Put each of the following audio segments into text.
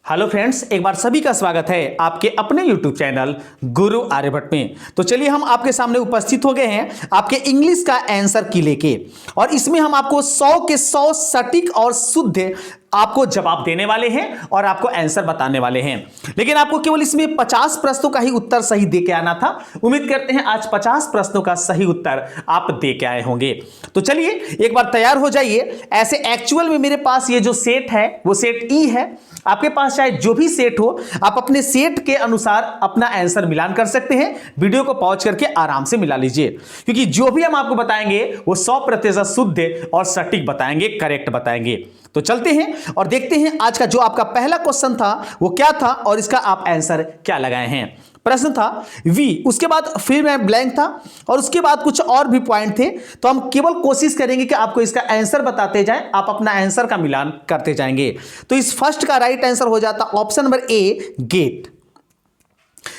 Hello friends, एक बार सभी का स्वागत है आपके अपने YouTube चैनल गुरु आर्यभट्ट में। तो चलिए हम आपके सामने उपस्थित हो गए हैं आपके इंग्लिश का आंसर की लेके, और इसमें हम आपको 100 के 100 सटीक और शुद्ध आपको जवाब देने वाले हैं और आपको आंसर बताने वाले हैं। लेकिन आपको केवल इसमें 50 प्रश्नों का ही उत्तर सही दे के आना था। उम्मीद करते हैं आज 50 प्रश्नों का सही उत्तर आप दे के आए होंगे। तो चलिए एक बार तैयार हो जाइए। ऐसे एक्चुअल में मेरे पास ये जो सेट है वो सेट ई है। आपके पास चाहे जो भी सेट हो, आप अपने सेट के अनुसार अपना आंसर मिलान कर सकते हैं। वीडियो को पॉज करके आराम से मिला लीजिए, क्योंकि जो भी हम आपको बताएंगे वो 100% शुद्ध और सटीक बताएंगे, करेक्ट बताएंगे। तो चलते हैं और देखते हैं आज का जो आपका पहला क्वेश्चन था वो क्या था और इसका आप आंसर क्या लगाए हैं। प्रश्न था वी, उसके बाद फिर में ब्लैंक था और उसके बाद कुछ और भी पॉइंट थे। तो हम केवल कोशिश करेंगे कि आपको इसका आंसर बताते जाएं, आप अपना आंसर का मिलान करते जाएंगे। तो इस फर्स्ट का राइट आंसर हो जाता ऑप्शन नंबर ए, गेट।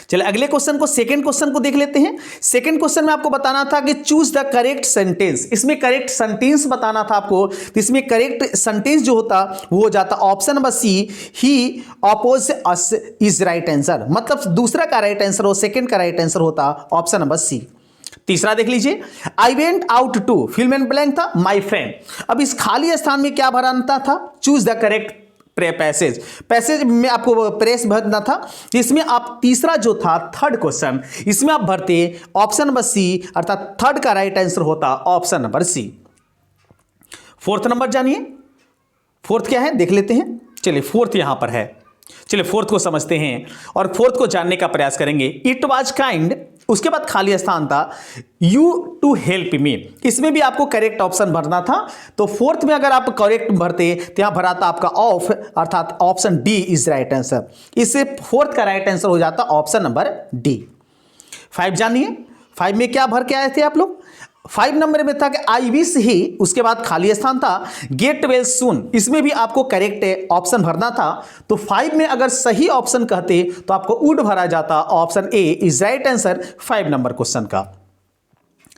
चलिए अगले क्वेश्चन को, सेकंड क्वेश्चन को देख लेते हैं। सेकंड क्वेश्चन में आपको बताना था कि चूज द करेक्ट सेंटेंस। इसमें करेक्ट सेंटेंस बताना था आपको। तो इसमें करेक्ट सेंटेंस जो होता वो हो जाता option number C, he oppose us is right answer. मतलब दूसरा का राइट आंसर हो, सेकंड का राइट आंसर होता ऑप्शन नंबर सी। तीसरा देख लीजिए, I went out to, fill in blank था माई फ्रेंड। अब इस खाली स्थान में क्या भरना था? चूज द करेक्ट पैसेज में आपको प्रेस भरना था। इसमें आप तीसरा जो था थर्ड क्वेश्चन, इसमें आप भरते ऑप्शन नंबर सी, अर्थात थर्ड का राइट आंसर होता option number C. Fourth number जानिए, फोर्थ क्या है देख लेते हैं। चलिए फोर्थ यहां पर है, चलिए फोर्थ को समझते हैं और फोर्थ को जानने का प्रयास करेंगे। इट वाज काइंड, उसके बाद खाली स्थान था यू टू हेल्प मी। इसमें भी आपको करेक्ट ऑप्शन भरना था। तो फोर्थ में अगर आप करेक्ट भरते तो यहां भरा था आपका ऑफ, अर्थात option D is right answer. इससे फोर्थ का राइट आंसर हो जाता ऑप्शन नंबर डी। 5 जानिए, 5 में क्या भर के आए थे आप लोग? 5 नंबर में था कि आई विश ही, उसके बाद खाली स्थान था गेट वेल सून। इसमें भी आपको करेक्ट ऑप्शन भरना था। तो 5 में अगर सही ऑप्शन कहते तो आपको वुड भरा जाता, option A is right answer 5 number question का।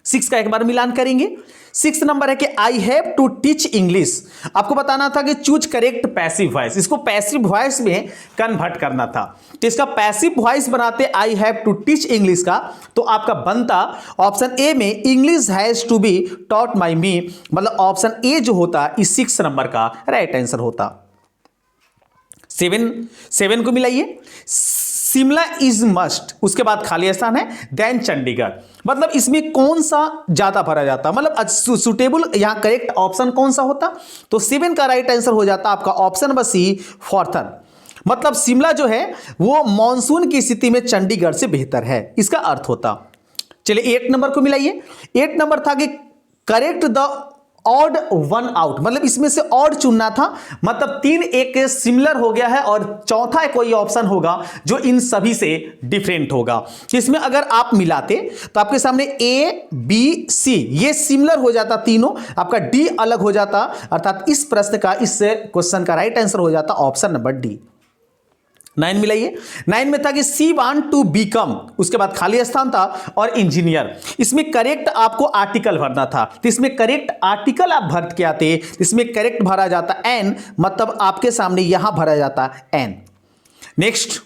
6 का एक बार मिलान करेंगे। 6 नंबर है कि I have to teach English. आपको बताना था कि चूज करेक्ट पैसिव वॉइस, इसको पैसिव वॉइस में कन्वर्ट करना था। तो इसका पैसिव वॉइस बनाते I have to teach English का, तो आपका बनता ऑप्शन ए में English has to be taught by me. मतलब ऑप्शन ए जो होता इस 6 नंबर का राइट आंसर होता। 7 को मिलाइए, शिमला इज मस्ट, उसके बाद खाली स्थान है देन चंडीगढ़। मतलब इसमें कौन सा ज्यादा भरा जाता, मतलब सुटेबल यहां करेक्ट ऑप्शन कौन सा होता? तो 7 का राइट आंसर हो जाता आपका ऑप्शन नंबर सी, फॉर्थन। मतलब शिमला जो है वो मॉनसून की स्थिति में चंडीगढ़ से बेहतर है, इसका अर्थ होता। चलिए 8 नंबर को मिलाइए। 8 नंबर था कि correct the odd one out. मतलब इसमें से ऑड चुनना था, मतलब 3 एक सिमिलर हो गया है और चौथा कोई ऑप्शन होगा जो इन सभी से डिफरेंट होगा। इसमें अगर आप मिलाते तो आपके सामने ए बी सी ये सिमिलर हो जाता तीनों, आपका डी अलग हो जाता, अर्थात इस प्रश्न का, इस क्वेश्चन का राइट आंसर हो जाता ऑप्शन नंबर डी। 9 मिलाइए। 9 में था कि सी वांट टू बीकम, उसके बाद खाली स्थान था और इंजीनियर। इसमें करेक्ट आपको आर्टिकल भरना था। तो इसमें करेक्ट आर्टिकल आप भर के आते, इसमें करेक्ट भरा जाता एन, मतलब आपके सामने यहां भरा जाता एन। नेक्स्ट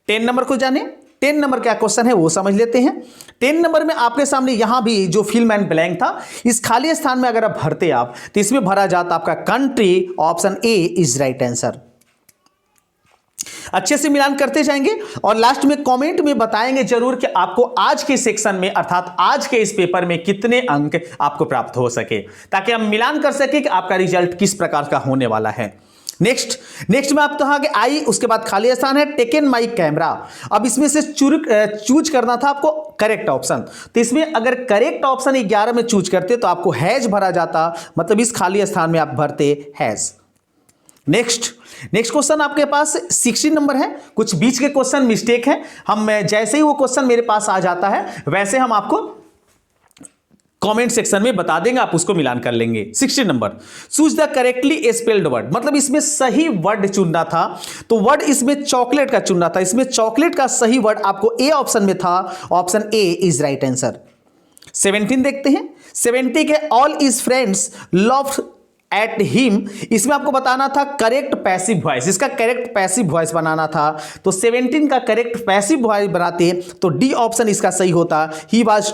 10 नंबर को जाने। 10 नंबर क्या क्वेश्चन है वो समझ लेते हैं। 10 नंबर में आपके सामने यहां भी जो फिल एंड ब्लैंक था, इस खाली स्थान में अगर आप भरते आप तो इसमें भरा जाता आपका country, option A is right answer. अच्छे से मिलान करते जाएंगे और लास्ट में कमेंट में बताएंगे जरूर कि आपको आज के सेक्शन में, अर्थात आज के इस पेपर में कितने अंक आपको प्राप्त हो सके, ताकि हम मिलान कर सके कि आपका रिजल्ट किस प्रकार का होने वाला है। नेक्स्ट में आप कहा कि आई, उसके बाद खाली स्थान है टेकन माई कैमरा। अब इसमें से चूज करना था आपको करेक्ट ऑप्शन। तो इसमें अगर करेक्ट ऑप्शन 11 में चूज करते तो आपको हैज भरा जाता, मतलब इस खाली स्थान में आप भरते हैज। नेक्स्ट क्वेश्चन आपके पास 16 नंबर है। कुछ बीच के क्वेश्चन मिस्टेक है, हम जैसे ही वो क्वेश्चन मेरे पास आ जाता है वैसे हम आपको कमेंट सेक्शन में बता देंगे, आप उसको मिलान कर लेंगे। 16 number, choose the correctly spelled word. मतलब इसमें सही वर्ड चुनना था। तो वर्ड इसमें चॉकलेट का चुनना था। इसमें चॉकलेट का सही वर्ड आपको ए ऑप्शन में था, option A is right answer. 17 देखते हैं। 70 के all is friends love at him, इसमें आपको बताना था करेक्ट पैसिव वॉइस, इसका करेक्ट पैसिव वॉइस बनाना था। तो 17 का करेक्ट पैसिव वॉइस बनाते तो डी ऑप्शन इसका सही होता। He was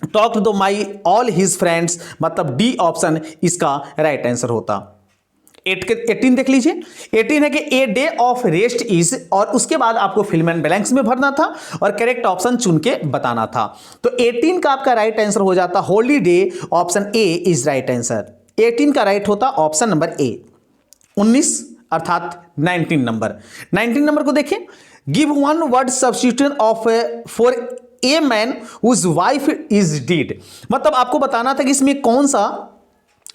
talk to my all his friends, मतलब डी ऑप्शन इसका राइट आंसर होता। 18 देख लीजिए। 18 है कि a day of rest is, और उसके बाद आपको फिल इन ब्लैंक्स में भरना था और करेक्ट ऑप्शन चुन के बताना था। तो 18 का आपका राइट आंसर हो जाता holiday, option A is right answer. 18 का राइट होता ऑप्शन नंबर ए। 19 अर्थात 19 नंबर। 19 नंबर को देखें, give one word substitution of for a man whose wife is dead, मतलब आपको बताना था कि इसमें कौन सा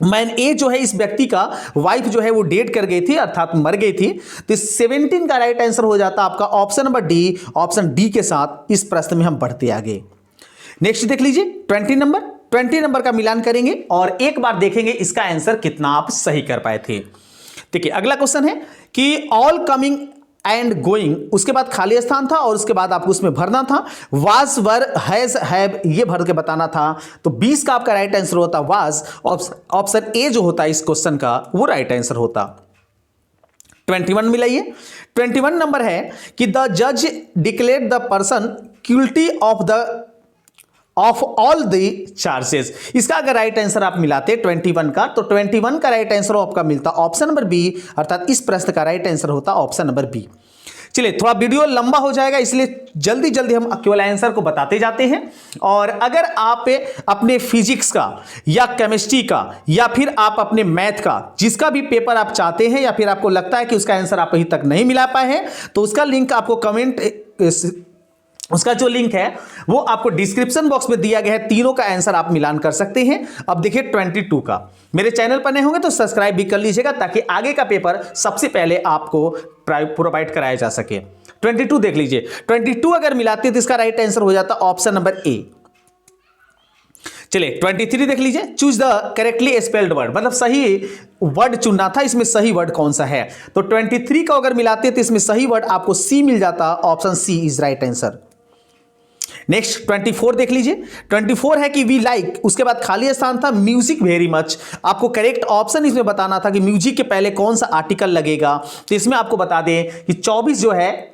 मैन ए जो है इस व्यक्ति का वाइफ जो है वो डेड कर गई थी, अर्थात मर गई थी। तो 17 का राइट आंसर हो जाता आपका option number D. Option D के साथ इस प्रश्न में हम बढ़ते आगे। नेक्स्ट देख लीजिए 20 नंबर। 20 नंबर का मिलान करेंगे और एक बार देखेंगे इसका आंसर कितना आप सही कर पाए थे। देखिए अगला क्वेश्चन है कि ऑल कमिंग एंड गोइंग, उसके बाद खाली स्थान था और उसके बाद आपको उसमें भरना था वाज, वर, हैज, हैव, ये भर के बताना था। तो 20 का आपका राइट आंसर होता वाज। ऑप्शन ए जो होता है इस क्वेश्चन का वो राइट आंसर होता। 21 मिलाइए। 21 नंबर है कि द जज declare the person guilty of all the charges, इसका अगर राइट आंसर आप मिलाते 21 का, तो 21 का राइट आंसर आपका मिलता ऑप्शन नंबर बी, अर्थात इस प्रश्न का राइट आंसर होता ऑप्शन नंबर बी। चलिए थोड़ा वीडियो लंबा हो जाएगा इसलिए जल्दी जल्दी हम केवल आंसर को बताते जाते हैं। और अगर आप अपने फिजिक्स का या केमिस्ट्री का या फिर आप अपने मैथ का जिसका भी पेपर आप चाहते हैं या फिर आपको लगता है कि उसका आंसर आप अभी तक नहीं मिला पाए हैं, तो उसका लिंक आपको उसका जो लिंक है वो आपको डिस्क्रिप्शन बॉक्स में दिया गया है। तीनों का आंसर आप मिलान कर सकते हैं। अब देखिए 22 का, मेरे चैनल पर नए होंगे तो सब्सक्राइब भी कर लीजिएगा ताकि आगे का पेपर सबसे पहले आपको प्रोवाइड कराया जा सके। 22 देख लीजिए। 22 अगर मिलाते तो इसका राइट आंसर हो जाता ऑप्शन नंबर ए। चलिए 23 देख लीजिए। Choose the correctly spelled word, मतलब सही वर्ड चुनना था, इसमें सही वर्ड कौन सा है। तो 23 का अगर मिलाते तो इसमें सही वर्ड आपको सी मिल जाता, option C is right answer. Next 24 देख लीजिए। 24 है कि वी लाइक, उसके बाद खाली स्थान था म्यूजिक वेरी मच, आपको करेक्ट ऑप्शन इसमें बताना था कि म्यूजिक के पहले कौन सा आर्टिकल लगेगा। तो इसमें आपको बता दें कि 24 जो है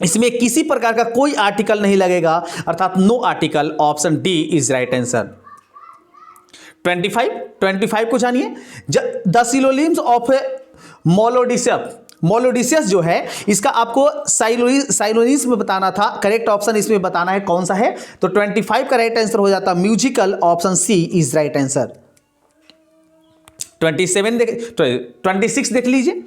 इसमें किसी प्रकार का कोई आर्टिकल नहीं लगेगा, अर्थात no article, option D is right answer. 25 को जानिए। द सिनोनिम्स ऑफ मोलोडिसियस जो है इसका आपको साइलोनिम्स में बताना था, करेक्ट ऑप्शन इसमें बताना है कौन सा है। तो 25 का राइट आंसर हो जाता musical, option C is right answer. 26 देख लीजिए।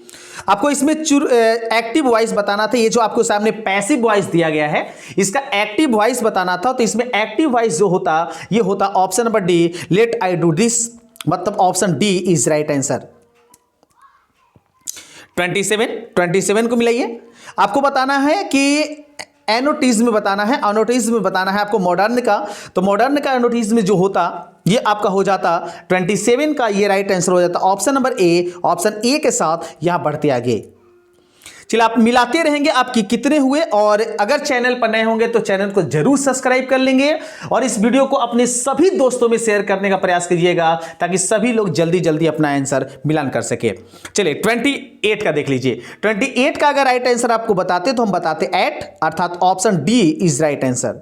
आपको इसमें एक्टिव वॉइस बताना था, ये जो आपको सामने पैसिव वॉइस दिया गया है इसका एक्टिव वॉइस बताना था। तो इसमें एक्टिव वॉइस जो होता ये होता option number D, let I do this, मतलब option D is right answer. 27 को मिलाइए। आपको बताना है कि एनोटिज्म बताना है, एनोटिज्म बताना है आपको मॉडर्न का। तो मॉडर्न का एनोटिज्म जो होता ये आपका हो जाता 27 का, ये राइट आंसर हो जाता ऑप्शन नंबर ए। ऑप्शन ए के साथ यहां बढ़ते आगे। चलिए आप मिलाते रहेंगे आपकी कितने हुए, और अगर चैनल पर नए होंगे तो चैनल को जरूर सब्सक्राइब कर लेंगे और इस वीडियो को अपने सभी दोस्तों में शेयर करने का प्रयास कीजिएगा ताकि सभी लोग जल्दी जल्दी अपना आंसर मिलान कर सके। चलिए 28 का देख लीजिए। 28 का अगर राइट आंसर आपको बताते तो हम बताते 8, अर्थात option D is right answer.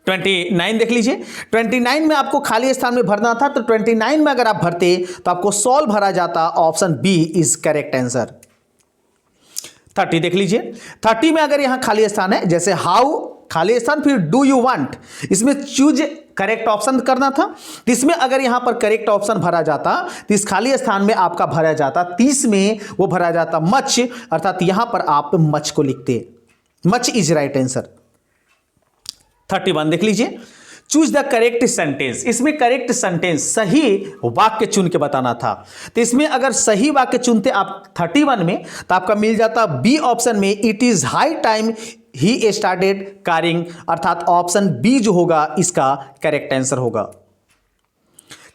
29 देख लीजिए। 29 में आपको खाली स्थान में भरना था, तो 29 में अगर आप भरते तो आपको सॉल्व भरा जाता, option B is correct answer. 30 देख लीजिए। 30 में अगर यहां खाली स्थान है, जैसे हाउ खाली स्थान फिर डू यू वांट, इसमें चूज करेक्ट ऑप्शन करना था। तो इसमें अगर यहां पर करेक्ट ऑप्शन भरा जाता तो इस खाली स्थान में आपका भरा जाता 30 में वो भरा जाता मच, अर्थात यहां पर आप मच को लिखते, मच इज राइट आंसर। 31 देख लीजिए। चूज द करेक्ट सेंटेंस, इसमें करेक्ट सेंटेंस सही वाक्य चुन के बताना था। तो इसमें अगर सही वाक्य चुनते आप 31 में तो आपका मिल जाता बी ऑप्शन में, it is high time he started carrying, अर्थात ऑप्शन बी जो होगा इसका करेक्ट आंसर होगा।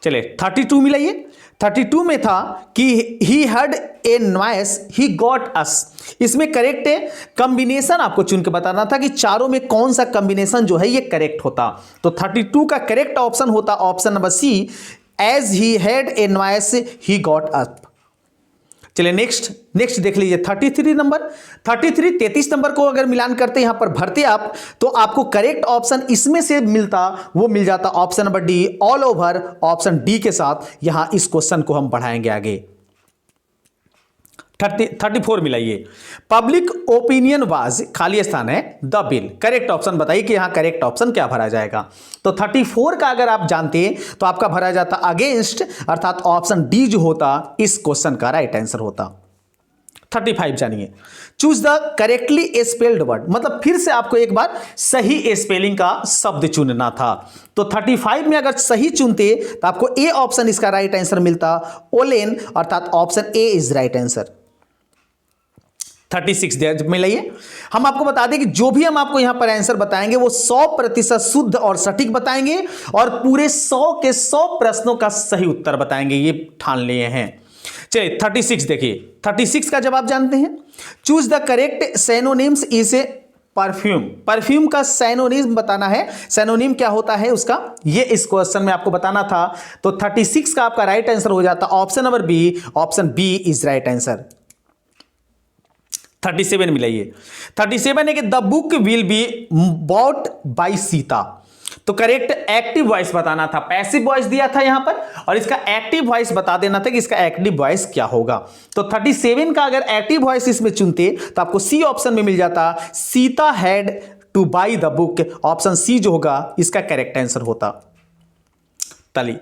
चलिए 32 मिलाइए। 32 में था कि he heard a noise he got अस, इसमें करेक्ट कॉम्बिनेशन आपको चुन के बताना था कि चारों में कौन सा कॉम्बिनेशन जो है ये करेक्ट होता। तो 32 का करेक्ट ऑप्शन होता option number C, as he had a noise he got up. चलिए नेक्स्ट देख लीजिए 33 नंबर। 33 नंबर को अगर मिलान करते यहां पर भरते आप तो आपको करेक्ट ऑप्शन इसमें से वो मिल जाता option number D, all over option D के साथ। यहां इस क्वेश्चन को हम बढ़ाएंगे आगे। 34 मिलाइए। पब्लिक ओपिनियन वाज, खाली स्थान है, द बिल। करेक्ट ऑप्शन बताइए कि यहां करेक्ट ऑप्शन क्या भरा जाएगा। तो 34 का अगर आप जानते तो आपका भरा जाता अगेंस्ट, अर्थात ऑप्शन डी जो होता इस क्वेश्चन का राइट आंसर होता। 35 जानिए। Choose the correctly spelled word, मतलब फिर से आपको एक बार सही स्पेलिंग का शब्द चुनना था। तो 35 में अगर सही चुनते तो आपको ए ऑप्शन इसका राइट आंसर मिलता, ओलेन, अर्थात option A is right answer. 36 मिलाइए। हम आपको बता दें कि जो भी हम आपको यहां पर आंसर बताएंगे वो 100% शुद्ध और सटीक बताएंगे और पूरे 100 के 100 प्रश्नों का सही उत्तर बताएंगे, ये ठान लिए हैं। चलिए 36 देखिए। 36 का जवाब जानते हैं। Choose the correct synonyms is a perfume. Perfume का सैनोनिम बताना है। सैनोनिम क्या होता है उसका, ये इस क्वेश्चन में आपको बताना था। तो 36 का आपका राइट आंसर हो जाता option number B, option B is right answer. 37 मिलाइए। 37 है कि the book will be bought by Sita. तो करेक्ट एक्टिव वॉइस बताना था, पैसिव वॉइस दिया था यहां पर, और इसका एक्टिव वॉइस बता देना था कि इसका एक्टिव वॉइस क्या होगा। तो 37 का अगर एक्टिव वॉइस इसमें चुनते तो आपको सी ऑप्शन में मिल जाता, Sita had to buy the book. Option C जो होगा इसका करेक्ट आंसर होता। तली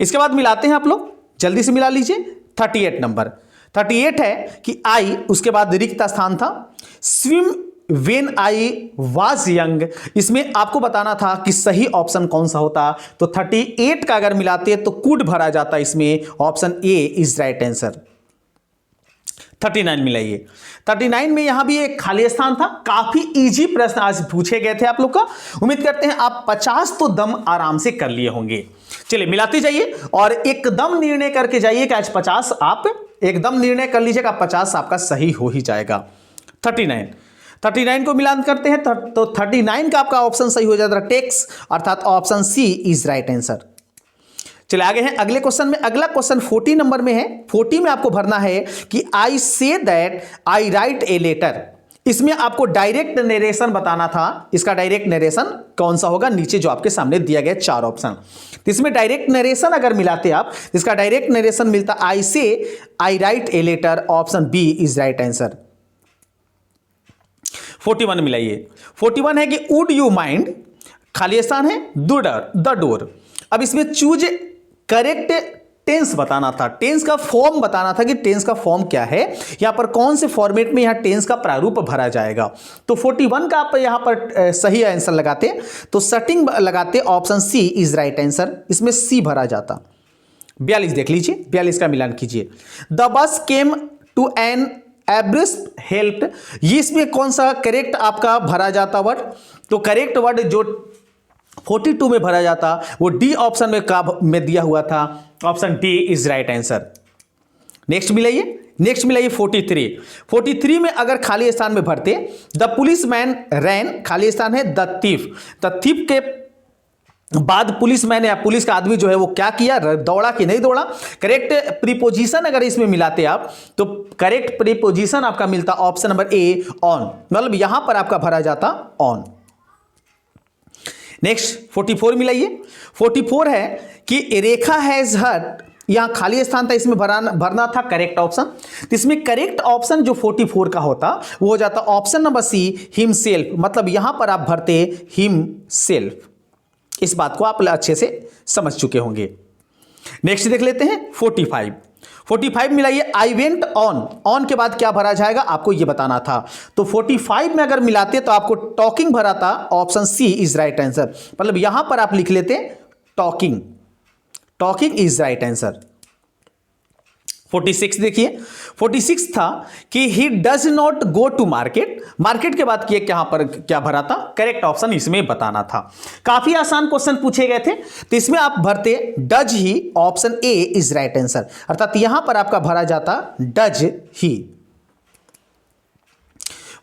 इसके बाद मिलाते हैं आप लोग, जल्दी से मिला लीजिए। 38 नंबर। 38 है कि आई, उसके बाद रिक्त स्थान था, swim when I was young. इसमें आपको बताना था कि सही ऑप्शन कौन सा होता। तो 38 का अगर मिलाते तो कुड भरा जाता इसमें, option A is right answer. 39 मिलाइए। 39 में यहां भी एक खाली स्थान था। काफी इजी प्रश्न आज पूछे गए थे आप लोग का। उम्मीद करते हैं आप 50 तो दम आराम से कर लिए होंगे। चलिए मिलाते जाइए और एकदम निर्णय करके जाइए कि आज 50 आप एकदम निर्णय कर लीजिएगा, 50 आपका सही हो ही जाएगा। 39 को मिलान करते हैं तो 39 का आपका ऑप्शन सही हो जाता है टेक्स, अर्थात option C is right answer. चले आगे हैं अगले क्वेश्चन में। अगला क्वेश्चन 40 नंबर में है। 40 में आपको भरना है कि I say that I write a letter. इसमें आपको डायरेक्ट नरेशन बताना था। इसका डायरेक्ट नरेशन कौन सा होगा, नीचे जो आपके सामने दिया गया 4 ऑप्शन। तो इसमें डायरेक्ट नरेशन अगर मिलाते आप, इसका डायरेक्ट नरेशन मिलता I say I write a letter, option B is right answer. 41 मिलाइए। 41 है कि वुड यू माइंड, खाली स्थान है, द डोर। अब इसमें चूज करेक्ट टेंस बताना था, टेंस का फॉर्म बताना था कि टेंस का फॉर्म क्या है, यहां पर कौन से फॉर्मेट में यहां टेंस का प्रारूप भरा जाएगा। तो 41 का आप यहां पर सही आंसर लगाते तो सेटिंग लगाते, option C is right answer. इसमें सी भरा जाता। 42 देख लीजिए। 42 का मिलान कीजिए। The bus came to an abrupt halt. ये इसमें कौन सा करेक्ट आपका भरा जाता वर्ड, तो करेक्ट वर्ड जो 42 में भरा जाता वो डी ऑप्शन में दिया हुआ था, option D is right answer. Next मिलाइए 43 में अगर खाली स्थान में भरते द पुलिस मैन रैन, खाली स्थान है, द थीफ के बाद पुलिस मैन या पुलिस का आदमी जो है वो क्या किया, दौड़ा कि नहीं दौड़ा। करेक्ट प्रीपोजिशन अगर इसमें मिलाते आप तो करेक्ट प्रीपोजिशन आपका मिलता ऑप्शन नंबर ए ऑन, मतलब यहां पर आपका भरा जाता ऑन। नेक्स्ट 44 मिलाइए। 44 है कि रेखा हैज हर्ट, यहां खाली स्थान था, इसमें भरना था करेक्ट ऑप्शन। तो इसमें करेक्ट ऑप्शन जो 44 का होता वो हो जाता ऑप्शन नंबर सी हिमसेल्फ, मतलब यहां पर आप भरते हिमसेल्फ। इस बात को आप अच्छे से समझ चुके होंगे। नेक्स्ट देख लेते हैं 45 मिलाइए। आई वेंट ऑन के बाद क्या भरा जाएगा आपको ये बताना था। तो 45 में अगर मिलाते तो आपको टॉकिंग भरा था, option C is right answer, मतलब यहां पर आप लिख लेते टॉकिंग इज राइट आंसर। 46 देखिए। 46 था कि he does not go to market के बाद क्या भरा था, करेक्ट ऑप्शन इसमें बताना था। काफी आसान क्वेश्चन पूछे गए थे, तो इसमें आप भरते does he, option A is right answer, अर्थात यहां पर आपका भरा जाता डज ही।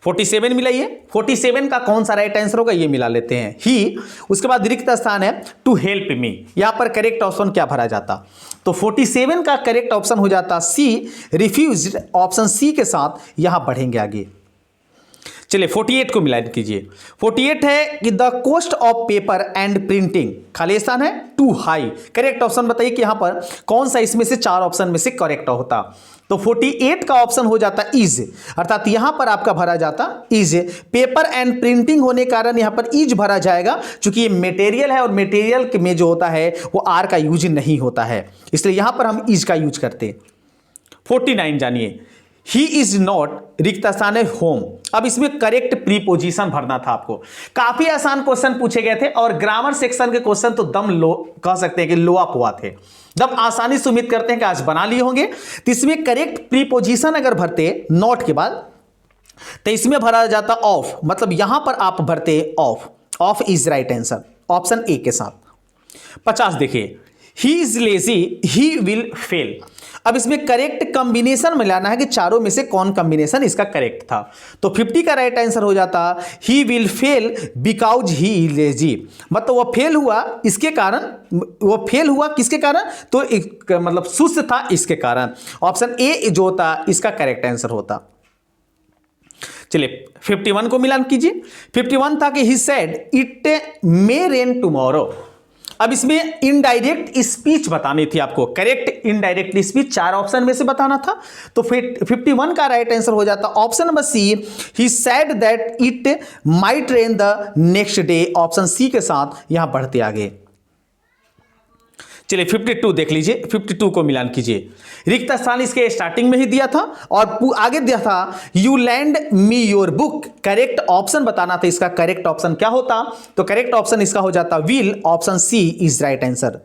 47 मिलाइए, 47 का कौन सा राइट आंसर होगा ये मिला लेते हैं, ही। उसके बाद रिक्त स्थान है टू हेल्प मी, यहां पर करेक्ट ऑप्शन क्या भरा जाता? तो 47 का करेक्ट ऑप्शन हो जाता सी, रिफ्यूज्ड। ऑप्शन सी के साथ यहां बढ़ेंगे आगे। चलिए 48 को मिला कीजिए। 48 है कि the cost of paper and printing, खाली स्थान है टू हाई। करेक्ट ऑप्शन बताइए कि यहां पर कौन सा इसमें से 4 ऑप्शन में से करेक्ट होता? तो 48 का ऑप्शन हो जाता इज, अर्थात यहां पर आपका भरा जाता इज। पेपर एंड प्रिंटिंग होने के कारण यहां पर इज भरा जाएगा, क्योंकि ये मटेरियल है और मटेरियल में जो होता है वो आर का यूज नहीं होता है, इसलिए यहां पर हम इज का यूज करते। 49 जानिए, ही इज नॉट, रिक्त स्थान है होम। अब इसमें करेक्ट प्रीपोजिशन भरना था आपको। काफी आसान क्वेश्चन पूछे गए थे और ग्रामर सेक्शन के क्वेश्चन तो दम लो कह सकते हैं कि लो अप हुआ थे, दम आसानी से उम्मीद करते हैं कि आज बना लिए होंगे। तो इसमें करेक्ट प्रीपोजिशन अगर भरते नॉट के बाद, तो इसमें भरा जाता ऑफ, मतलब यहां पर आप भरते of. Of is right answer, option A के साथ। 50 देखिए, he is lazy, he will fail. अब इसमें करेक्ट कॉम्बिनेशन मिलाना है कि चारों में से कौन कॉम्बिनेशन इसका करेक्ट था। तो 50 का राइट आंसर हो जाता he will fail because he is lazy, मतलब वो फेल हुआ इसके कारण, वो फेल हुआ किसके कारण? तो मतलब सुस्त था इसके कारण। ऑप्शन ए जो होता इसका करेक्ट आंसर होता। चलिए 51 को मिलान कीजिए। 51 था कि he said it may rain tomorrow. अब इसमें इनडायरेक्ट स्पीच बतानी थी आपको, करेक्ट इनडायरेक्ट स्पीच 4 ऑप्शन में से बताना था। तो 51 का राइट आंसर हो जाता option number C, he said that it might rain the next day. Option C के साथ यहां बढ़ते आगे। चलिए 52 देख लीजिए, 52 को मिलान कीजिए। रिक्त स्थान इसके स्टार्टिंग में ही दिया था और आगे दिया था you land me your book. Correct option बताना था, इसका करेक्ट ऑप्शन क्या होता? तो करेक्ट ऑप्शन इसका हो जाता will. Option C is right answer.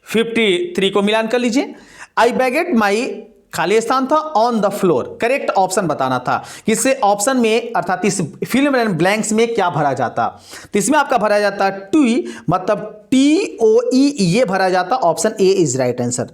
53 को मिलान कर लीजिए। आई बेगेट माई, खाली स्थान था on the floor. Correct option बताना था कि इससे ऑप्शन में अर्थात इस फिल्म एंड ब्लैंक्स में क्या भरा जाता? तो इसमें आपका भरा जाता टू, मतलब TOE ये भरा जाता। Option A is right answer.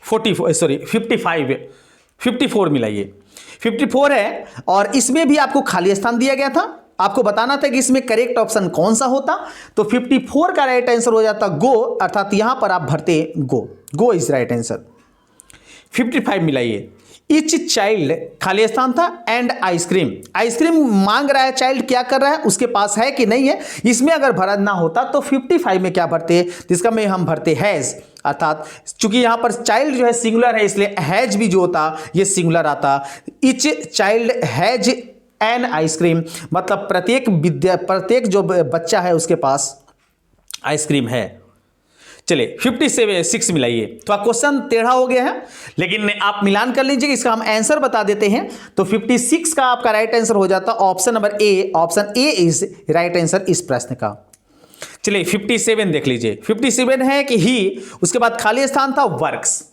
54 मिलाइए। 54 है और इसमें भी आपको खाली स्थान दिया गया था, आपको बताना था कि इसमें करेक्ट ऑप्शन कौन सा होता। तो 54 का राइट आंसर हो जाता गो, अर्थात यहां पर आप भरते go. Go is right answer. 55 मिलाइए। इच चाइल्ड, खाली स्थान था एंड आइसक्रीम। आइसक्रीम मांग रहा है चाइल्ड, क्या कर रहा है, उसके पास है कि नहीं है। इसमें अगर भरा ना होता तो 55 में क्या भरते? जिसका में हम भरते हैज, अर्थात चूंकि यहां पर चाइल्ड जो है सिंगुलर है इसलिए हैज भी जो होता ये सिंगुलर आता। Etch child has an ice cream, मतलब प्रत्येक जो बच्चा है उसके पास आइसक्रीम है। चलिए 56 मिलाइए। तो क्वेश्चन टेढ़ा हो गया है, लेकिन आप मिलान कर लीजिए, इसका हम आंसर बता देते हैं। तो 56 का आपका राइट आंसर हो जाता option number A. Option A is right answer इस प्रश्न का। चलिए 57 देख लीजिए। 57 है कि ही, उसके बाद खाली स्थान था वर्क्स।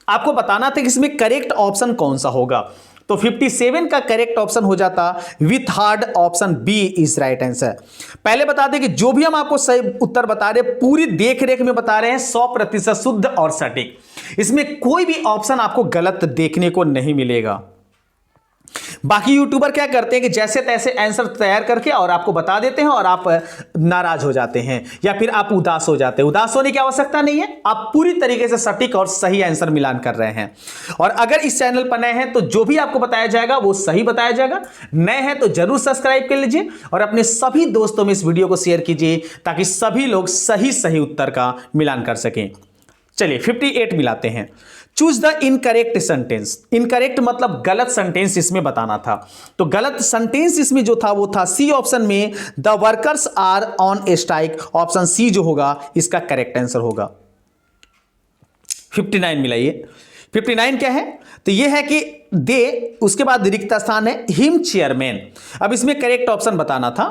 आपको बताना था कि इसमें करेक्ट ऑप्शन कौन सा होगा। तो 57 का करेक्ट ऑप्शन हो जाता with hard. Option B is right answer. पहले बता दें कि जो भी हम आपको सही उत्तर बता रहे पूरी देख रेख में बता रहे हैं 100% शुद्ध और सटीक। इसमें कोई भी ऑप्शन आपको गलत देखने को नहीं मिलेगा। बाकी यूट्यूबर क्या करते हैं कि जैसे तैसे आंसर तैयार करके और आपको बता देते हैं और आप नाराज हो जाते हैं या फिर आप उदास हो जाते हैं। उदास होने की आवश्यकता नहीं है, आप पूरी तरीके से सटीक और सही आंसर मिलान कर रहे हैं। और अगर इस चैनल पर नए हैं तो जो भी आपको बताया जाएगा वो सही बताया जाएगा। नए हैं तो जरूर सब्सक्राइब कर लीजिए और अपने सभी दोस्तों में इस वीडियो को शेयर कीजिए ताकि सभी लोग सही उत्तर का मिलान कर सकें। चलिए 58 मिलाते हैं। Choose the incorrect sentence. Incorrect मतलब गलत सेंटेंस इसमें बताना था। तो गलत सेंटेंस इसमें जो था वो था सी ऑप्शन में, the workers are on a strike. Option C जो होगा इसका करेक्ट आंसर होगा। 59 मिलाइए। 59 क्या है? तो ये है कि दे, उसके बाद रिक्त स्थान है हिम चेयरमैन। अब इसमें करेक्ट ऑप्शन बताना था।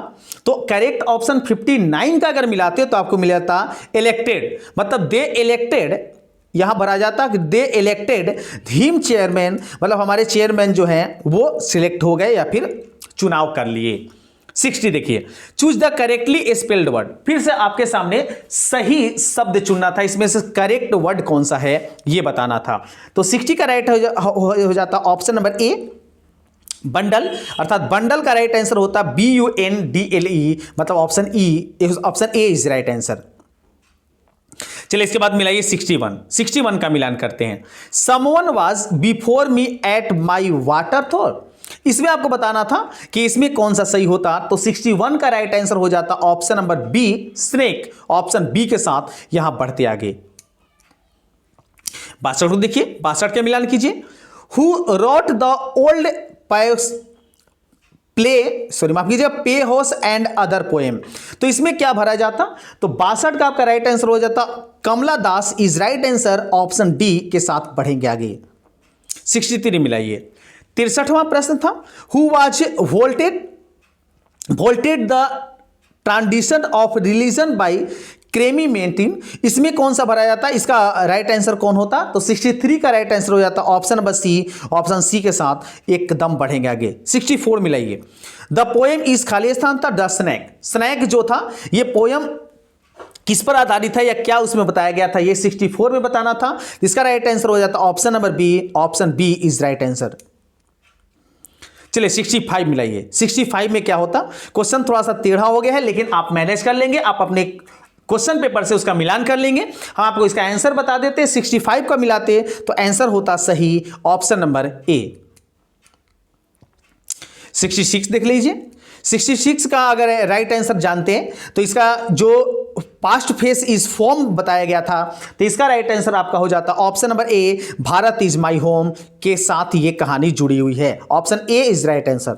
तो करेक्ट ऑप्शन 59 का अगर मिलाते तो आपको मिला था इलेक्टेड, मतलब दे इलेक्टेड। यहां भरा जाता कि दे इलेक्टेड हिम चेयरमैन, मतलब हमारे चेयरमैन जो हैं वो सिलेक्ट हो गए या फिर चुनाव कर लिए। 60 देखिए। Choose the correctly spelled word. फिर से आपके सामने सही शब्द चुनना था, इसमें से करेक्ट वर्ड कौन सा है ये बताना था। तो 60 का राइट हो जाता ऑप्शन नंबर ए। बंडल, अर्थात बंडल का राइट आंसर होता है BUNDLE, मतलब option E, option A is right answer. चलिए इसके बाद मिलाइए 61 का मिलान करते हैं। Someone was before me at my water throw, इसमें आपको बताना था कि इसमें कौन सा सही होता, तो 61 का राइट आंसर हो जाता option number B snake, option B के साथ यहां बढ़ते आगे। 62 को देखिए, 62 का मिलान कीजिए। हु रोट द ओल्ड माफ कीजिए पे होस एंड अदर पोएम, तो इसमें क्या भरा जाता, तो 62 का आपका राइट आंसर हो जाता Kamala Das is right answer, option D के साथ बढ़ेंगे आगे। 63 मिलाइए। 63वां प्रश्न था who was voted the tradition of religion by क्रेमी मेंटिन, इसमें कौन सा भरा जाता है, इसका राइट आंसर कौन होता, तो 63 का राइट आंसर हो जाता option number C, option C के साथ एकदम बढ़ेंगे आगे। 64 मिलाइए। द पोएम इज खालिस्तान था द स्नैक, स्नैक जो था ये पोएम किस पर आधारित है या क्या उसमें बताया गया था, ये 64 में बताना था। इसका राइट आंसर हो जाता option number B, option B is right answer. चलिए 65 मिलाइए। 65 में क्या होता, क्वेश्चन थोड़ा सा टेढ़ा हो गया है लेकिन आप मैनेज कर लेंगे, आप अपने क्वेश्चन पेपर से उसका मिलान कर लेंगे। हम आपको इसका आंसर बता देते, 65 का मिलाते तो आंसर होता सही ऑप्शन नंबर ए। 66 देख लीजिए। 66 का अगर राइट आंसर जानते हैं तो इसका जो पास्ट फेस इज फॉर्म बताया गया था, तो इसका राइट आंसर आपका हो जाता option number A, Bharat is my home के साथ ये कहानी जुड़ी हुई है, option A is right answer.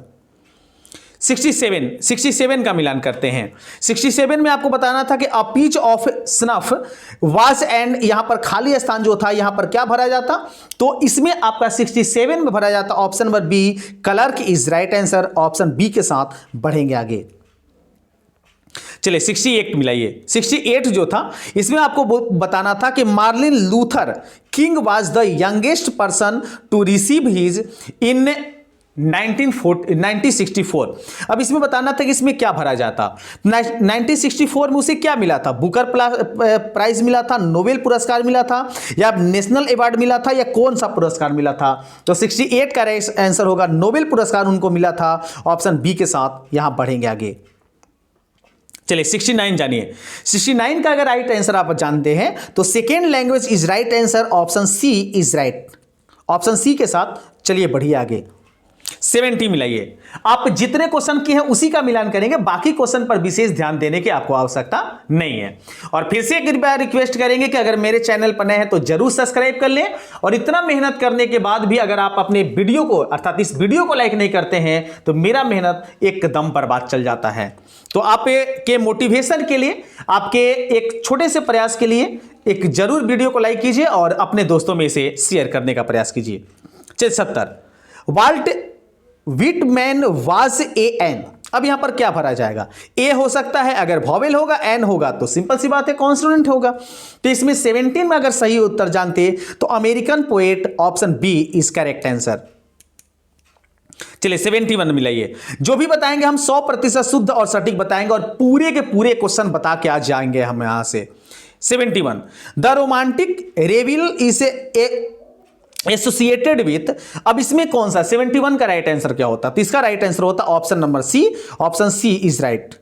67 का मिलान करते हैं। 67 में आपको बताना था कि a peach of snuff was and, यहां पर खाली स्थान जो था यहां पर क्या भरा जाता, तो इसमें आपका 67 में भरा जाता option number B, clerk is right answer, option B के साथ बढ़ेंगे आगे। चलिए 68 मिलाइए। 68 जो था इसमें आपको बताना था कि Martin Luther King was the youngest person to receive his in 1964। अब इसमें बताना था कि इसमें क्या भरा जाता, 1964 में उसे क्या मिला था, बुकर प्राइज मिला था, नोबेल पुरस्कार मिला था, या नेशनल अवार्ड मिला था, या कौन सा पुरस्कार मिला था, तो 68 का आंसर होगा नोबेल पुरस्कार उनको मिला था, ऑप्शन बी के साथ यहां बढ़ेंगे आगे। चलिए 69 जानिए। 69 का अगर राइट आंसर आप जानते हैं तो second language is right answer, option C is right, option C के साथ चलिए बढ़िए आगे। 70 मिलाइए। आप जितने क्वेश्चन किए हैं उसी का मिलान करेंगे, बाकी क्वेश्चन पर विशेष ध्यान देने की आपको आवश्यकता नहीं है। और फिर से कृपया रिक्वेस्ट करेंगे कि अगर मेरे चैनल पर नए हैं तो जरूर सब्सक्राइब कर लें, और इतना मेहनत करने के बाद भी अगर आप अपने वीडियो को अर्थात इस वीडियो को लाइक नहीं करते हैं तो मेरा मेहनत एकदम बर्बाद चल जाता है। तो आपके मोटिवेशन के लिए, आपके एक छोटे से प्रयास के लिए एक जरूर वीडियो को लाइक कीजिए और अपने दोस्तों में इसे शेयर करने का प्रयास कीजिए। चलिए 70 Walt Whitman was a an, अब यहां पर क्या भरा जाएगा, ए हो सकता है, अगर वॉवेल होगा, एन होगा तो सिंपल सी बात है कॉन्सोनेंट होगा। तो इसमें 17 में अगर सही उत्तर जानते तो American poet, option B is correct answer. चलिए 71 मिलाइए। जो भी बताएंगे हम 100% शुद्ध और सटीक बताएंगे और पूरे के पूरे क्वेश्चन बता के आज जाएंगे हम यहां से। 71 the romantic revival is associated with, अब इसमें कौन सा 71 का राइट आंसर क्या होता, तो इसका राइट आंसर होता option number C, option C is right.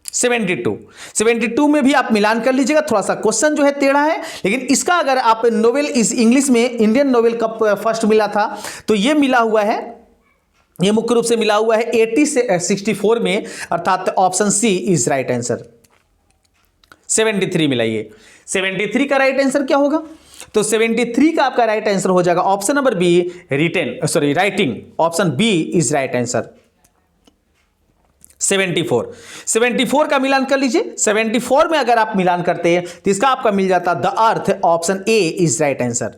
72 में भी आप मिलान कर लीजिएगा, थोड़ा सा क्वेश्चन जो है टेढ़ा है, लेकिन इसका अगर आप नोबेल इस इंग्लिश में इंडियन नोबेल कब फर्स्ट मिला था, तो ये मिला हुआ है, ये मुख्य रूप से मिला हुआ है 80 से 64 में, अर्थात option C is right answer. 73 मिलाइए। 73 का राइट आंसर क्या होगा, तो 73 का आपका राइट आंसर हो जाएगा option number B, writing, option B is right answer. 74 का मिलान कर लीजिए। 74 में अगर आप मिलान करते हैं तो इसका आपका मिल जाता the earth, option A is right answer.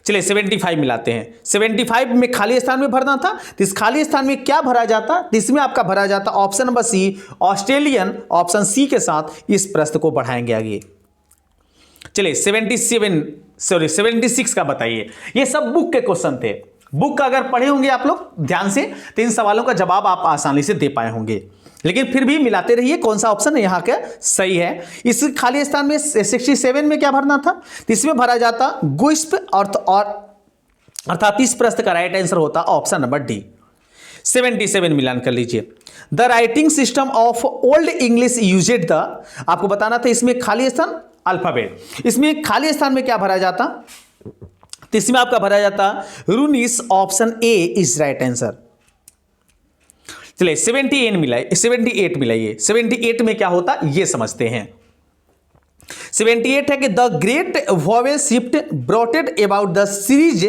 चलिए 75 मिलाते हैं। 75 में खाली स्थान में भरना था, तो इस खाली स्थान में क्या भरा जाता, तो इसमें आपका भरा जाता option number C, Australian, option C के साथ इस प्रश्न को बढ़ाएंगे आगे। चलिए 76 का बताइए। ये सब बुक के क्वेश्चन थे, बुक का अगर पढ़े होंगे आप लोग ध्यान से तो इन सवालों का जवाब आप आसानी से दे पाए होंगे, लेकिन फिर भी मिलाते रहिए कौन सा ऑप्शन यहाँ का सही है। इस खाली स्थान में 67 में क्या भरना था, तो इसमें भरा जाता गुस्प और अर्थात इस प्रश्न का राइट आंसर होता ऑप्शन नंबर डी। 77 मिलान कर लीजिए। The writing system of old English used the, आपको बताना था इसमें खाली स्थान अल्फाबेट, इसमें खाली स्थान में क्या भरा जाता, तो इसमें आपका भरा जाता रूनिश, option A is right answer. चलिए 78 मिलाइए, 78 मिलाइए, 78 में क्या होता ये समझते हैं। 78 है कि the great vowel shift brought about the series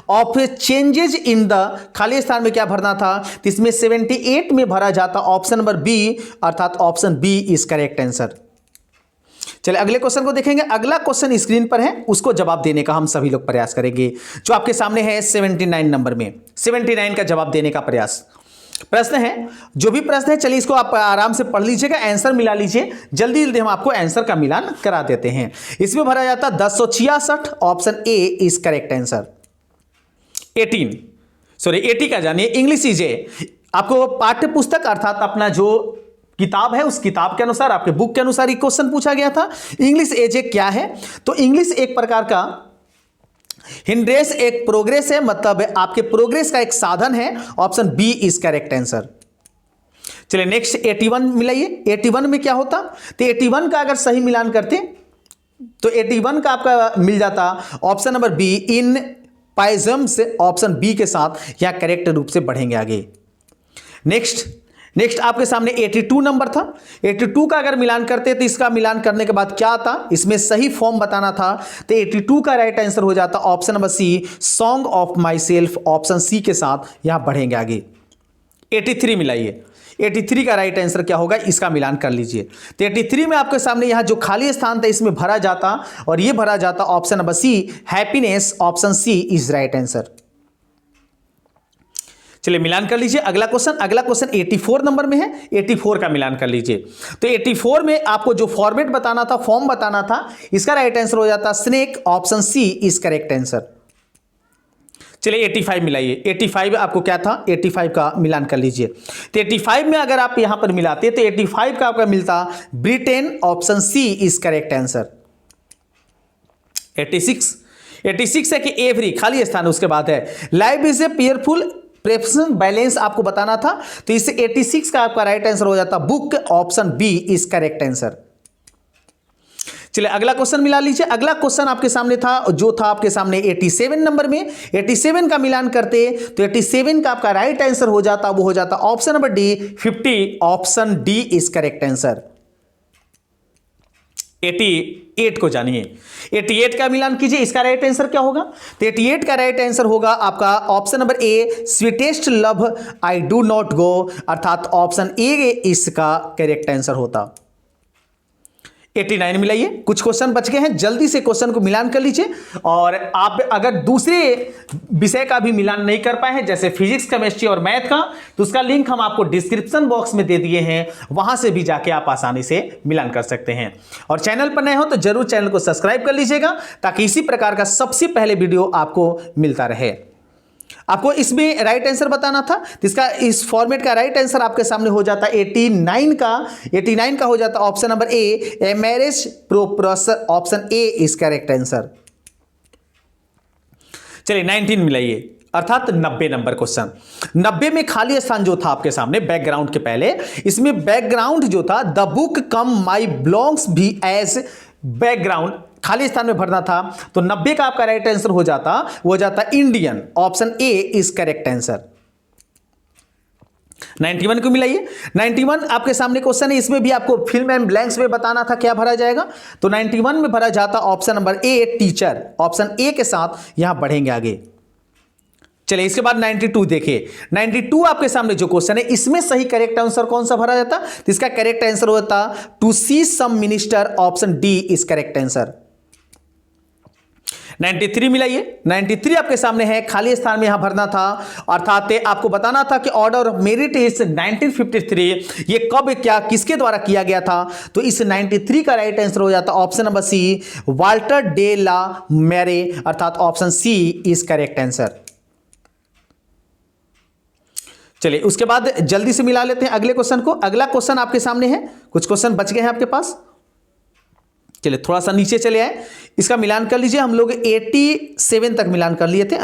of changes in the, खाली स्थान में क्या भरना था, तो इसमें 78 में भरा जाता ऑप्शन नंबर बी, अर्थात option B is correct answer. चलिए अगले क्वेश्चन को देखेंगे। अगला क्वेश्चन स्क्रीन पर है, उसको जवाब देने का हम सभी लोग प्रयास करेंगे, जो आपके सामने है 79 नंबर में। 79 का जवाब देने का प्रयास प्रश्न है, जो भी प्रश्न है चलिए इसको आप आराम से पढ़ लीजिएगा, आंसर मिला लीजिए, जल्दी जल्दी हम आपको आंसर का मिलान करा देते हैं। इसमें भरा जाता 1066, option A is correct answer. 80 का जानिए, इंग्लिश इज ए, आपको पाठ्य पुस्तक अर्थात अपना जो किताब है उस किताब के अनुसार, आपके बुक के अनुसार ये क्वेश्चन पूछा गया था। इंग्लिश एज ए क्या है, तो इंग्लिश एक प्रकार का हिंड्रेस, एक प्रोग्रेस है, मतलब आपके प्रोग्रेस का एक साधन है, option B is correct answer. चलिए नेक्स्ट 81 मिलाइए। 81 में क्या होता, तो 81 का अगर सही मिलान करते तो 81 का आपका मिल जाता option number B in pyjamas, option B के साथ यहां करेक्ट रूप से बढ़ेंगे आगे। नेक्स्ट आपके सामने 82 नंबर था। 82 का अगर मिलान करते तो इसका मिलान करने के बाद क्या आता, इसमें सही फॉर्म बताना था, तो 82 का राइट आंसर हो जाता option number C song of myself, option C के साथ यहां बढ़ेंगे आगे। 83 मिलाइए। 83 का राइट आंसर क्या होगा, इसका मिलान कर लीजिए। तो 83 में आपके सामने यहां जो खाली स्थान था इसमें भरा जाता, और यह भरा जाता option number C happiness, option C is right answer. चलिए मिलान कर लीजिए। अगला क्वेश्चन 84 नंबर में है, 84 का मिलान कर लीजिए। तो 84 में आपको जो फॉर्मेट बताना था, फॉर्म बताना था, इसका राइट आंसर हो जाता snake, option C is correct answer. चलिए 85 मिलाइए। 85 आपको क्या था, 85 का मिलान कर लीजिए। तो 85 में अगर आप यहां पर मिलाते तो 85 का आपका मिलता Britain, option C is correct answer. 86 है कि एवरी, खाली स्थान उसके बाद है लाइफ इज ए पेयरफुल प्रेफरेंस बैलेंस, आपको बताना था, तो इससे 86 का आपका राइट आंसर हो जाता book, option B is correct answer. चलिए अगला क्वेश्चन मिला लीजिए। अगला क्वेश्चन आपके सामने था, जो था आपके सामने 87 नंबर में। 87 का मिलान करते तो 87 का आपका राइट आंसर हो जाता, वो हो जाता option number D 50, option D is correct answer. 88 को जानिए। 88 का मिलान कीजिए, इसका राइट आंसर क्या होगा, तो 88 का राइट आंसर होगा आपका option number A sweetest love I do not go, अर्थात ऑप्शन ए इसका करेक्ट आंसर होता। 89 मिलाइए। कुछ क्वेश्चन बच गए हैं, जल्दी से क्वेश्चन को मिलान कर लीजिए। और आप अगर दूसरे विषय का भी मिलान नहीं कर पाए हैं, जैसे फिजिक्स, केमिस्ट्री और मैथ का, तो उसका लिंक हम आपको डिस्क्रिप्शन बॉक्स में दे दिए हैं, वहां से भी जाके आप आसानी से मिलान कर सकते हैं। और चैनल पर नए हो तो जरूर चैनल को सब्सक्राइब कर लीजिएगा, ताकि इसी प्रकार का सबसे पहले वीडियो आपको मिलता रहे। आपको इसमें राइट आंसर बताना था, तो इसका इस फॉर्मेट का राइट आंसर आपके सामने हो जाता 89 का हो जाता option number a marriage proposal, option A is correct answer. चलिए 19 मिलाइए, अर्थात 90 नंबर क्वेश्चन। 90 में खाली स्थान जो था आपके सामने बैकग्राउंड के पहले, इसमें बैकग्राउंड जो था the book come my belongs भी एज बैकग्राउंड, खाली स्थान में भरना था, तो 90 का आपका राइट आंसर हो जाता, वो हो जाता Indian, option A is correct answer. 91 को मिलाइए। 91 आपके सामने क्वेश्चन है, इसमें भी आपको फिल्म एंड ब्लैंक्स में बताना था क्या भरा जाएगा, तो 91 में भरा जाता option number a teacher, option A के साथ यहां बढ़ेंगे आगे। चलिए इसके बाद 92 देखिए। 92 आपके सामने जो क्वेश्चन है, इसमें सही करेक्ट आंसर कौन सा भरा जाता, तो इसका करेक्ट आंसर होता to see some minister, option D is correct answer. 93 मिलाइए। 93 आपके सामने है, खाली स्थान में यहां भरना था, अर्थात आपको बताना था कि ऑर्डर ऑफ मेरिट इज 1953, ये कब क्या किसके द्वारा किया गया था, तो इस 93 का राइट आंसर हो जाता option number C Walter de la Mare, अर्थात option C is correct answer. चलिए उसके बाद जल्दी से मिला लेते हैं अगले क्वेश्चन को। अगला क्वेश्चन आपके सामने है, कुछ क्वेश्चन बच गए हैं आपके पास। चलिए थोड़ा सा नीचे चले आए, इसका मिलान कर लीजिए। हम लोग 87 तक मिलान कर लिए थे,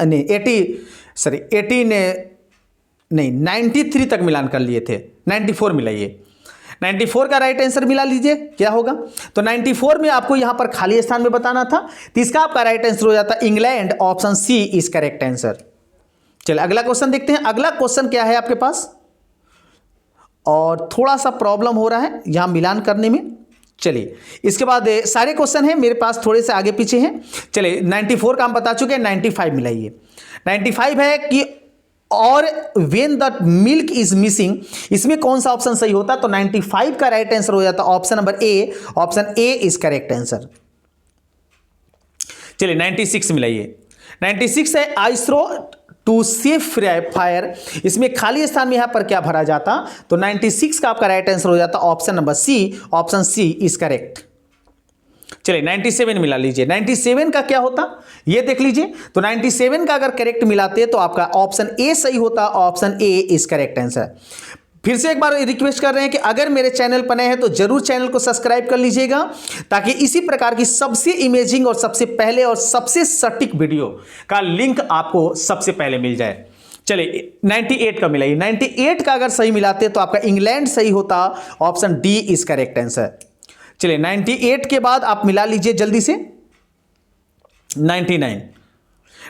नहीं 93 तक मिलान कर लिए थे। 94 मिलाइए, 94 का राइट आंसर मिला लीजिए, क्या होगा? तो 94 में आपको यहां पर खाली स्थान में बताना था, तो इसका आपका राइट आंसर हो जाता England, option C is correct answer. चलिए अगला क्वेश्चन देखते हैं। अगला क्वेश्चन क्या है आपके पास, और थोड़ा सा प्रॉब्लम हो रहा है यहां मिलान करने में। चलिए इसके बाद सारे क्वेश्चन हैं मेरे पास, थोड़े से आगे पीछे हैं। चलिए 94 का हम बता चुके हैं, 95 मिलाइए। 95 है कि और when the milk is missing, इसमें कौन सा ऑप्शन सही होता? तो 95 का राइट आंसर हो जाता option number A, option A is correct answer. चलिए 96 मिलाइए। 96 है I throw to save fire, इसमें खाली स्थान में यहां पर क्या भरा जाता? तो 96 का आपका राइट आंसर हो जाता option number C, option C is correct. चलिए 97 मिला लीजिए। 97 का क्या होता ये देख लीजिए। तो 97 का अगर करेक्ट मिलाते तो आपका ऑप्शन ए सही होता, option A is correct answer. फिर से एक बार रिक्वेस्ट कर रहे हैं कि अगर मेरे चैनल पर नए हैं तो जरूर चैनल को सब्सक्राइब कर लीजिएगा, ताकि इसी प्रकार की सबसे इमेजिंग और सबसे पहले और सबसे सटीक वीडियो का लिंक आपको सबसे पहले मिल जाए। चलिए 98 का मिलाइए। 98 का अगर सही मिलाते तो आपका इंग्लैंड सही होता, option D is correct answer. चलिए 98 के बाद आप मिला लीजिए जल्दी से 99।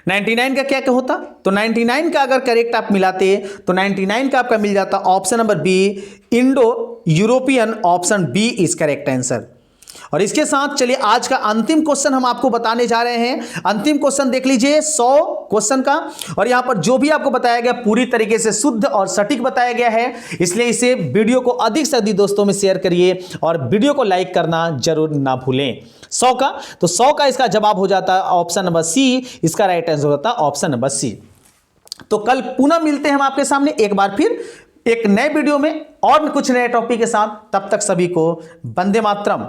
99 का क्या होता? तो 99 का अगर करेक्ट आप मिलाते तो 99 का आपका मिल जाता option number B, Indo European, option B is correct answer. और इसके साथ चलिए आज का अंतिम क्वेश्चन हम आपको बताने जा रहे हैं। अंतिम क्वेश्चन देख लीजिए 100 क्वेश्चन का, और यहां पर जो भी आपको बताया गया पूरी तरीके से शुद्ध और सटीक बताया गया है, इसलिए इसे वीडियो को अधिक से अधिक दोस्तों में शेयर करिए और वीडियो को लाइक करना जरूर ना भूलें। 100 का, तो 100 का इसका जवाब हो जाता है ऑप्शन नंबर सी, इसका राइट आंसर होता है ऑप्शन नंबर सी। तो कल पुनः मिलते हैं हम आपके सामने एक बार फिर एक नए वीडियो में और कुछ नए टॉपिक के साथ। तब तक सभी को वंदे मातरम।